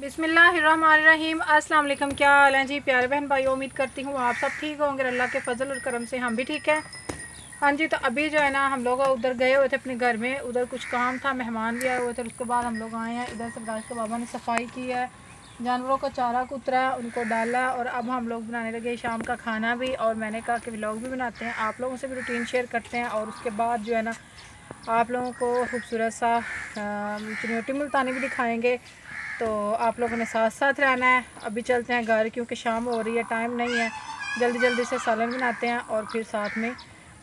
बिस्मिल्लाहिर्रहमानिर्रहीम। अस्सलाम वालेकुम। क्या हाल है जी प्यारे बहन भाई, उम्मीद करती हूँ आप सब ठीक होंगे। अल्लाह के फजल और करम से हम भी ठीक है। हाँ जी, तो अभी जो है ना हम लोग उधर गए हुए थे अपने घर में, उधर कुछ काम था, मेहमान भी आए हुए थे। उसके बाद हम लोग आए हैं इधर से, गाज के बाबा ने सफाई की है, जानवरों का चारा कुतरा, उनको डाला और अब हम लोग बनाने लगे शाम का खाना भी। और मैंने कहा कि व्लॉग भी बनाते हैं, आप लोगों से भी रूटीन शेयर करते हैं और उसके बाद जो है ना आप लोगों को खूबसूरत सा चुनौती मुल्तानी भी दिखाएंगे। तो आप लोगों ने साथ साथ रहना है। अभी चलते हैं घर क्योंकि शाम हो रही है, टाइम नहीं है। जल्दी जल्दी से सालन बनाते हैं और फिर साथ में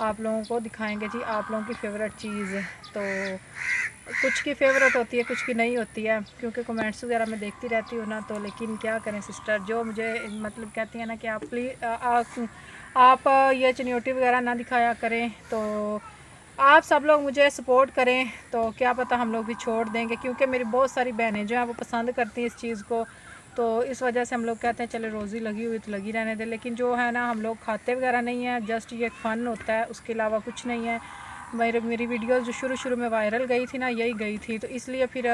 आप लोगों को दिखाएंगे जी आप लोगों की फ़ेवरेट चीज़। तो कुछ की फ़ेवरेट होती है, कुछ की नहीं होती है, क्योंकि कमेंट्स वगैरह मैं देखती रहती हूँ ना। तो लेकिन क्या करें सिस्टर, जो मुझे मतलब कहती हैं ना कि आप प्लीज़ आप ये चुनौती वगैरह ना दिखाया करें, तो आप सब लोग मुझे सपोर्ट करें तो क्या पता हम लोग भी छोड़ देंगे। क्योंकि मेरी बहुत सारी बहनें जो हैं वो पसंद करती हैं इस चीज़ को, तो इस वजह से हम लोग कहते हैं चले रोज़ी लगी हुई तो लगी रहने दे। लेकिन जो है ना हम लोग खाते वगैरह नहीं हैं, जस्ट ये फ़न होता है, उसके अलावा कुछ नहीं है। मेरी वीडियोस जो शुरू शुरू में वायरल गई थी ना, यही गई थी, तो इसलिए फिर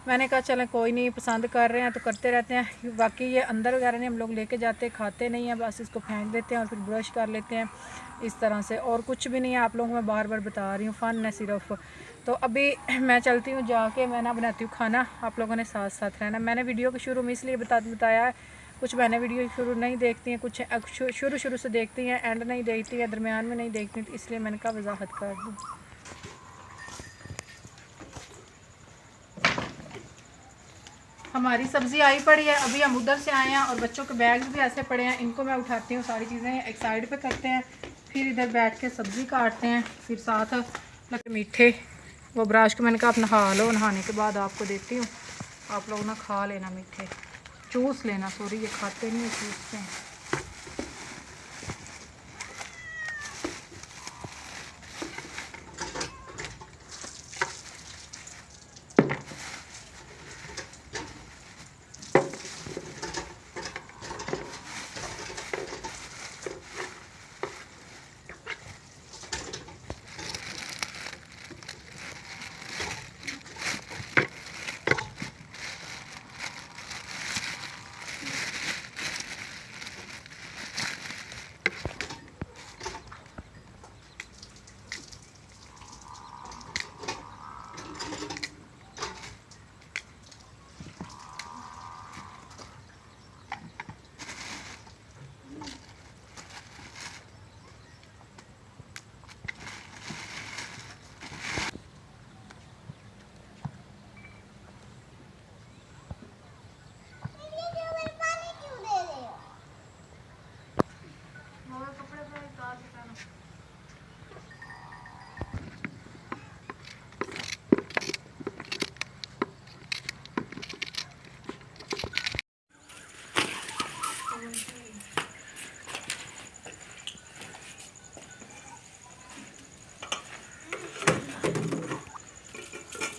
मैंने कहा चलें कोई नहीं, पसंद कर रहे हैं तो करते रहते हैं। बाकी ये अंदर वगैरह नहीं हम लोग लेके जाते, खाते नहीं हैं, बस इसको फेंक देते हैं और फिर ब्रश कर लेते हैं इस तरह से, और कुछ भी नहीं है। आप लोगों को मैं बार बार बता रही हूँ, फ़न है सिर्फ। तो अभी मैं चलती हूँ, जाके मैं ना बनाती हूँ खाना, आप लोगों ने साथ साथ रहना। मैंने वीडियो को शुरू में इसलिए बताया है, कुछ बहनें वीडियो शुरू नहीं देखती हैं, कुछ शुरू शुरू से देखती हैं, एंड नहीं देखती हैं, दरमियान में नहीं देखती, तो इसलिए मैंने कहा वजाहत कर दूँ। हमारी सब्ज़ी आई पड़ी है, अभी हम उधर से आए हैं और बच्चों के बैग्स भी ऐसे पड़े हैं, इनको मैं उठाती हूँ, सारी चीज़ें एक साइड पे करते हैं, फिर इधर बैठ के सब्ज़ी काटते हैं, फिर साथ लगे मीठे वो ब्राश को मैंने कहा आप नहा लो, नहाने के बाद आपको देती हूँ, आप लोग ना खा लेना मीठे, चूस लेना, सॉरी ये खाते नहीं, चूसते हैं।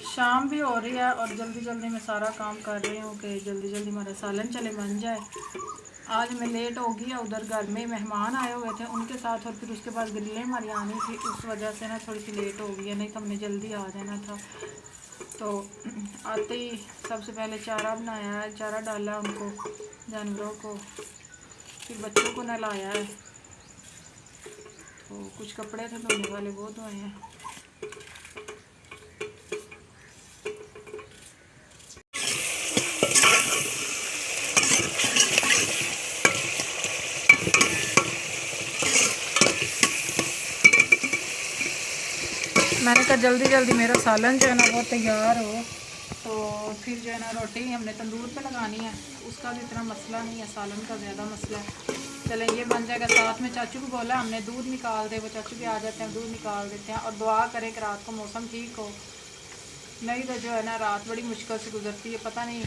शाम भी हो रही है और जल्दी जल्दी मैं सारा काम कर रही हूँ कि जल्दी जल्दी हमारा सालन चले बन जाए। आज मैं लेट हो गई, उधर घर में मेहमान आए हुए थे उनके साथ, और फिर उसके बाद ग्रिलें हमारी आनी थी, उस वजह से ना थोड़ी सी लेट हो गई है, नहीं तो हमने जल्दी आ जाना था। तो आते ही सबसे पहले चारा बनाया है, चारा डाला उनको जानवरों को, फिर बच्चों को नहलाया है, तो कुछ कपड़े थे धोने वाले वो धोए हैं। मैंने कहा जल्दी जल्दी मेरा सालन जो है ना वो तैयार हो, तो फिर जो है ना रोटी हमने तंदूर पे लगानी है, उसका भी इतना मसला नहीं है, सालन का ज़्यादा मसला है। चलें ये बन जाएगा। साथ में चाचू को बोला हमने दूध निकाल दे, वो चाचू भी आ जाते हैं, दूध निकाल देते हैं। और दुआ करें कि रात को मौसम ठीक हो, नहीं तो जो है ना रात बड़ी मुश्किल से गुजरती है, पता नहीं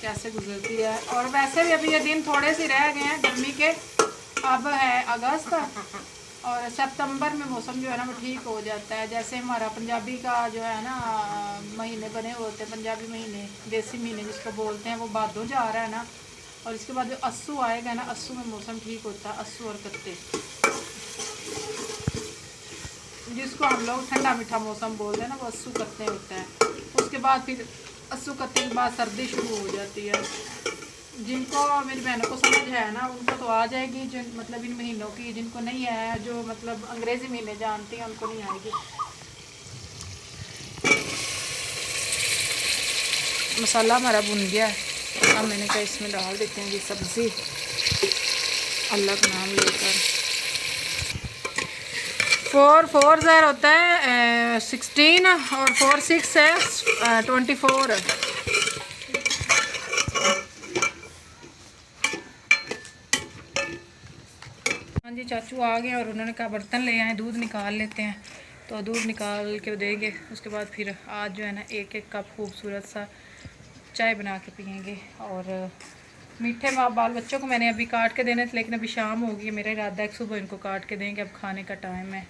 कैसे गुजरती है। और वैसे भी अभी ये दिन थोड़े से रह गए हैं गर्मी के, अब है अगस्त और सितंबर में मौसम जो है ना वो ठीक हो जाता है। जैसे हमारा पंजाबी का जो है ना महीने बने हुए होते हैं, पंजाबी महीने, देसी महीने जिसको बोलते हैं, वो भादों जा रहा है ना, और इसके बाद जो अस्सू आएगा ना, अस्सू में मौसम ठीक होता है, अस्सू और कत्ते, जिसको हम लोग ठंडा मीठा मौसम बोलते हैं ना, वो अस्सू कत्ते होता है। उसके बाद फिर अस्सू कत्ती के बाद सर्दी शुरू हो जाती है। जिनको मेरी बहनों को समझ है ना उनको तो आ जाएगी, जिन मतलब इन महीनों की, जिनको नहीं है, जो मतलब अंग्रेज़ी महीने जानती हैं उनको नहीं आएगी। मसाला हमारा भुन गया है, अब मैंने कहा इसमें डाल देते हैं ये सब्ज़ी, अल्लाह का नाम लेकर। 4 4 ज़ाहिर होता है 16 और 4 6 है 24। हाँ जी, चाचू आ गए और उन्होंने कहा बर्तन ले आए, दूध निकाल लेते हैं। तो दूध निकाल के देंगे, उसके बाद फिर आज जो है ना एक एक कप खूबसूरत सा चाय बना के पियेंगे। और मीठे बाल बच्चों को मैंने अभी काट के देने थे, लेकिन अभी शाम हो गई है, मेरा इरादा है कि सुबह इनको काट के देंगे, अब खाने का टाइम है।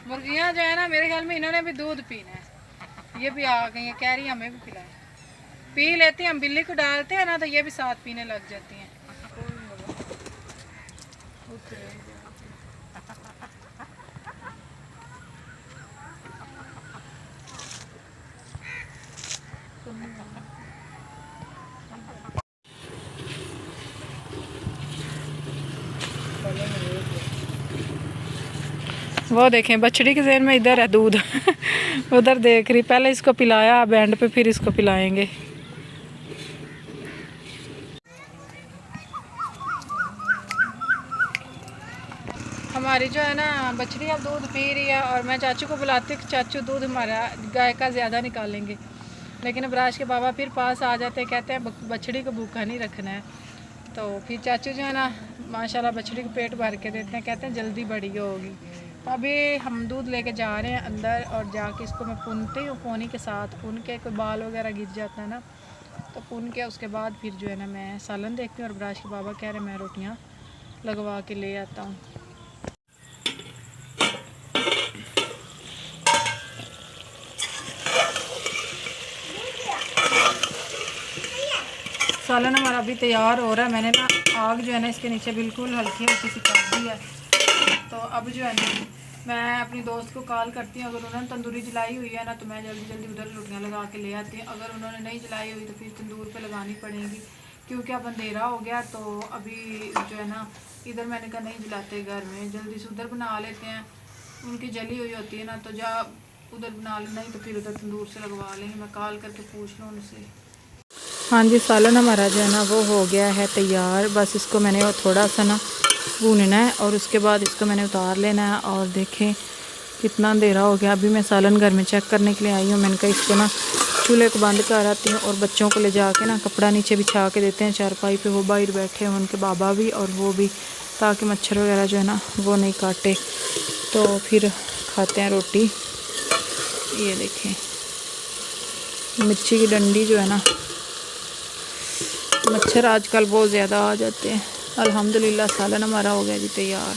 मुर्गियाँ जो है ना मेरे ख्याल में इन्होंने भी दूध पीना है, ये भी आ गई हैं, कह रही हैं हमें भी पिलाएं। पी लेते हैं, हम बिल्ली को डालते हैं ना तो ये भी साथ पीने लग जाती हैं। वो देखें बछड़ी के ज़हन में इधर है दूध उधर देख रही, पहले इसको पिलाया बैंड पे, फिर इसको पिलाएंगे। हमारी जो है ना बछड़ी अब दूध पी रही है और मैं चाचू को बुलाती हूँ कि चाचू दूध हमारा गाय का ज़्यादा निकालेंगे, लेकिन अब राज के बाबा फिर पास आ जाते हैं, कहते हैं बछड़ी को भूखा नहीं रखना है। तो फिर चाचू जो है ना माशाल्लाह बछड़ी को पेट भर के देते हैं, कहते हैं जल्दी बड़ी होगी। तो अभी हम दूध लेके जा रहे हैं अंदर और जाके इसको मैं पुनती हूँ, पोनी के साथ पुन के, कोई बाल वगैरह गिर जाता है ना तो पुन के उसके बाद फिर जो है ना मैं सालन देखती हूँ। और राज के बाबा कह रहे मैं रोटियाँ लगवा के ले आता हूँ। सालन हमारा अभी तैयार हो रहा है। मैंने ना आग जो है ना इसके नीचे बिल्कुल हल्की हल्की सी कर दी है। तो अब जो है ना मैं अपनी दोस्त को कॉल करती हूँ, अगर उन्होंने तंदूरी जलाई हुई है ना तो मैं जल्दी जल्दी उधर रोटियाँ लगा के ले आती हूँ। अगर उन्होंने नहीं जलाई हुई तो फिर तंदूर पे लगानी पड़ेगी, क्योंकि अब अंधेरा हो गया। तो अभी जो है ना इधर मैंने कहा नहीं जलाते घर में, जल्दी से उधर बना लेते हैं, उनकी जली हुई होती है ना, तो जा उधर बना लें, नहीं तो फिर उधर तंदूर से लगवा लेंगे। मैं कॉल करके पूछ लूँ उनसे। हाँ जी, सालन हमारा जो है ना वो हो गया है तैयार। बस इसको मैंने वो थोड़ा सा ना भूनना है और उसके बाद इसको मैंने उतार लेना है। और देखें कितना अंधेरा हो गया। अभी मैं सालन घर में चेक करने के लिए आई हूँ। मैंने कहा इसको ना चूल्हे को बंद कर आती हूँ और बच्चों को ले जाके ना कपड़ा नीचे बिछा के देते हैं चारपाई पे, वो बाहर बैठे हैं उनके बाबा भी और वो भी, ताकि मच्छर वगैरह जो है ना वो नहीं काटे। तो फिर खाते हैं रोटी। ये देखें मिर्ची की डंडी जो है ना, मच्छर आजकल बहुत ज़्यादा आ जाते हैं। अल्हम्दुलिल्लाह सालन हमारा हो गया जी तैयार।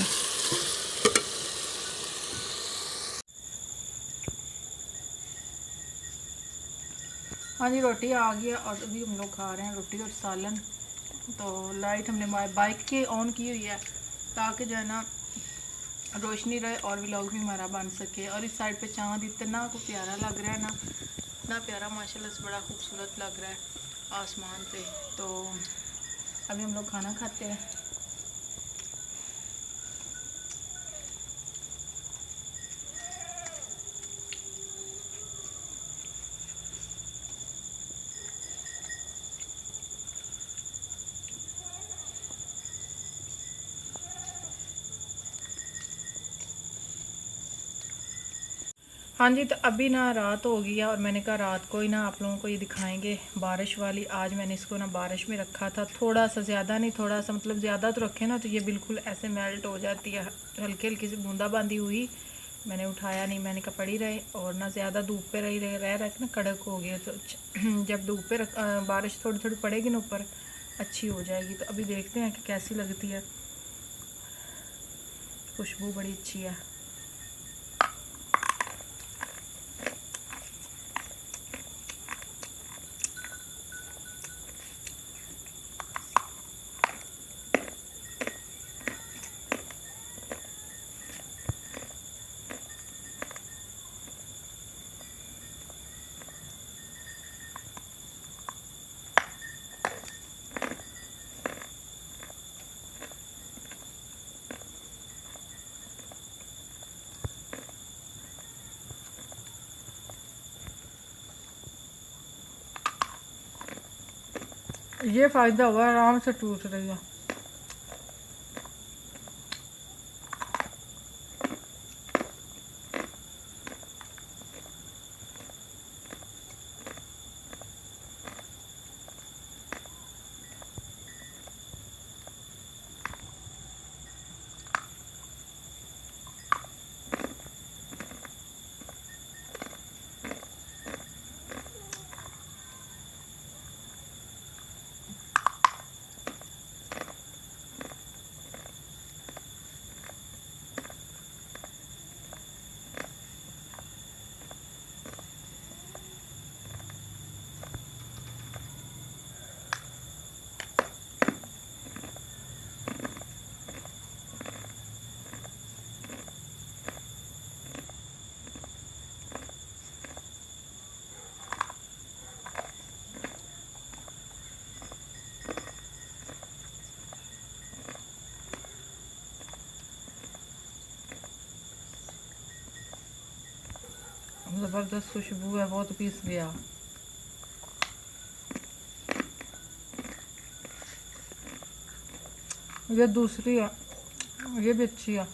हाँ जी, रोटी आ गई और अभी हम लोग खा रहे हैं रोटी और सालन। तो लाइट हमने बाइक की ऑन की हुई है ताकि जो है ना रोशनी रहे और व्लॉग भी हमारा बन सके। और इस साइड पे चाँद इतना को प्यारा लग रहा है ना, इतना प्यारा माशाल्लाह से, बड़ा खूबसूरत लग रहा है आसमान पे। तो अभी हम लोग खाना खाते हैं। हाँ जी, तो अभी ना रात हो गई है और मैंने कहा रात को ही ना आप लोगों को ये दिखाएंगे बारिश वाली। आज मैंने इसको ना बारिश में रखा था, थोड़ा सा, ज़्यादा नहीं, थोड़ा सा, मतलब ज़्यादा तो रखे ना तो ये बिल्कुल ऐसे मेल्ट हो जाती है। हल्की हल्की सी बूंदाबांदी हुई, मैंने उठाया नहीं, मैंने कहा पड़ी रहे। और ना ज़्यादा धूप पे रह ना कड़क हो गया। तो जब धूप पे बारिश थोड़ी थोड़ी पड़ेगी ना ऊपर, अच्छी हो जाएगी। तो अभी देखते हैं कि कैसी लगती है। खुशबू बड़ी अच्छी है। ये फ़ायदा हुआ, आराम से टूट रही है। ज़बरदस्त खुशबू है, बहुत पीस गया। ये दूसरी है, ये भी अच्छी है।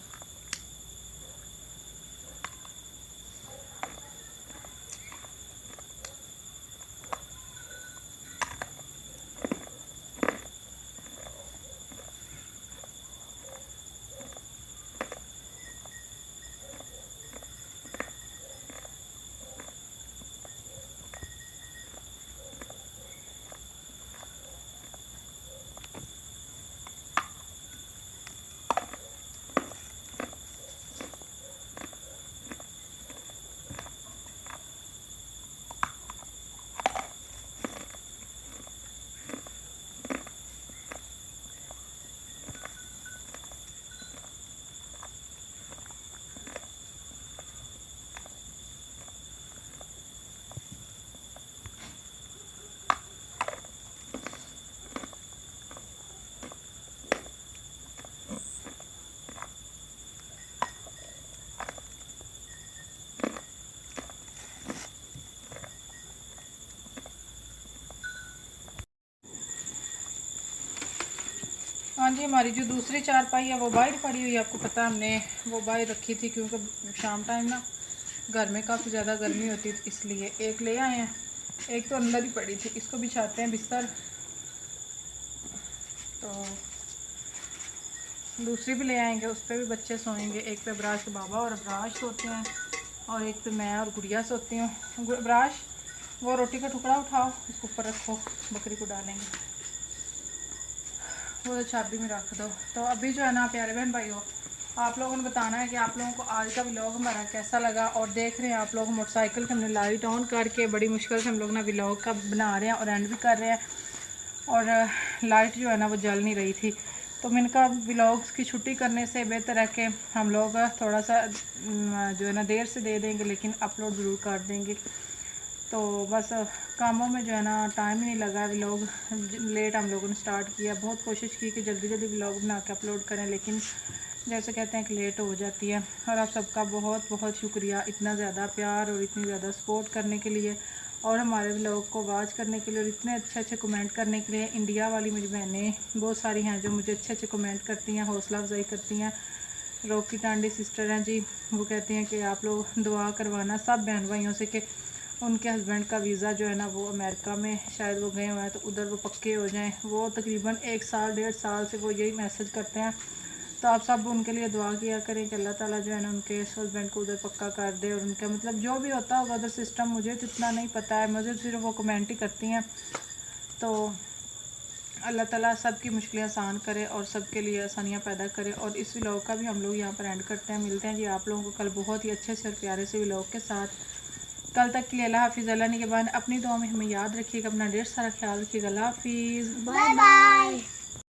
हाँ जी, हमारी जो दूसरी चारपाई है वो बाहर पड़ी हुई है। आपको पता है, हमने वो बाहर रखी थी क्योंकि शाम टाइम ना घर में काफ़ी ज़्यादा गर्मी होती है, इसलिए एक ले आए हैं। एक तो अंदर ही पड़ी थी, इसको बिछाते हैं बिस्तर। तो दूसरी भी ले आएंगे, उस पर भी बच्चे सोएंगे। एक पे अबराज के बाबा और अबराज सोते हैं, और एक पे मैं और गुड़िया सोती हूँ। अबराज, वो रोटी का टुकड़ा उठाओ, इसको ऊपर रखो, बकरी को डालेंगे। वो चाबी में रख दो। तो अभी जो है ना प्यारे बहन भाइयों, आप लोगों ने बताना है कि आप लोगों को आज का व्लॉग हमारा कैसा लगा। और देख रहे हैं आप लोग मोटरसाइकिल के हमने लाइट ऑन करके बड़ी मुश्किल से हम लोग ना व्लॉग का बना रहे हैं और एंड भी कर रहे हैं। और लाइट जो है ना वो जल नहीं रही थी, तो मैंने कहा व्लॉग्स की छुट्टी करने से बेहतर है कि हम लोग थोड़ा सा जो है ना देर से दे देंगे, लेकिन अपलोड ज़रूर कर देंगे। तो बस कामों में जो है ना टाइम ही नहीं लगा। व्लॉग लेट हम लोगों ने स्टार्ट किया, बहुत कोशिश की कि जल्दी जल्दी व्लॉग बना के अपलोड करें, लेकिन जैसे कहते हैं कि लेट हो जाती है। और आप सबका बहुत बहुत शुक्रिया, इतना ज़्यादा प्यार और इतनी ज़्यादा सपोर्ट करने के लिए, और हमारे व्लॉग को वॉच करने के लिए, और इतने अच्छे अच्छे कमेंट करने के लिए। इंडिया वाली मेरी बहनें बहुत सारी हैं जो मुझे अच्छे अच्छे कमेंट करती हैं, हौसला अफजाई करती हैं। रॉकी टांडी सिस्टर हैं जी, वो कहती हैं कि आप लोग दुआ करवाना सब बहन भाइयों से कि उनके हस्बैंड का वीज़ा जो है ना वो अमेरिका में शायद वो गए हुए हैं, तो उधर वो पक्के हो जाएं। वो तकरीबन 1 साल 1.5 साल से वो यही मैसेज करते हैं। तो आप सब उनके लिए दुआ किया करें कि अल्लाह ताला जो है ना उनके हस्बैंड को उधर पक्का कर दे। और उनका मतलब जो भी होता होगा उधर सिस्टम, मुझे तो इतना नहीं पता है, मुझे सिर्फ वो कमेंट ही करती हैं। तो अल्लाह ताला सब की मुश्किलें आसान करे और सबके लिए आसानियाँ पैदा करे। और इस व्लॉग का भी हम लोग यहाँ पर एंड करते हैं। मिलते हैं जी आप लोगों को कल बहुत ही अच्छे से और प्यारे से व्लॉग के साथ। कल तक के लिए अल्लाह हाफिज़। अल्लाह ने के बाद अपनी दुआ में हमें याद रखिएगा, अपना ढेर सारा ख्याल रखिएगा। अल्लाह हाफिज़, बाय बाय।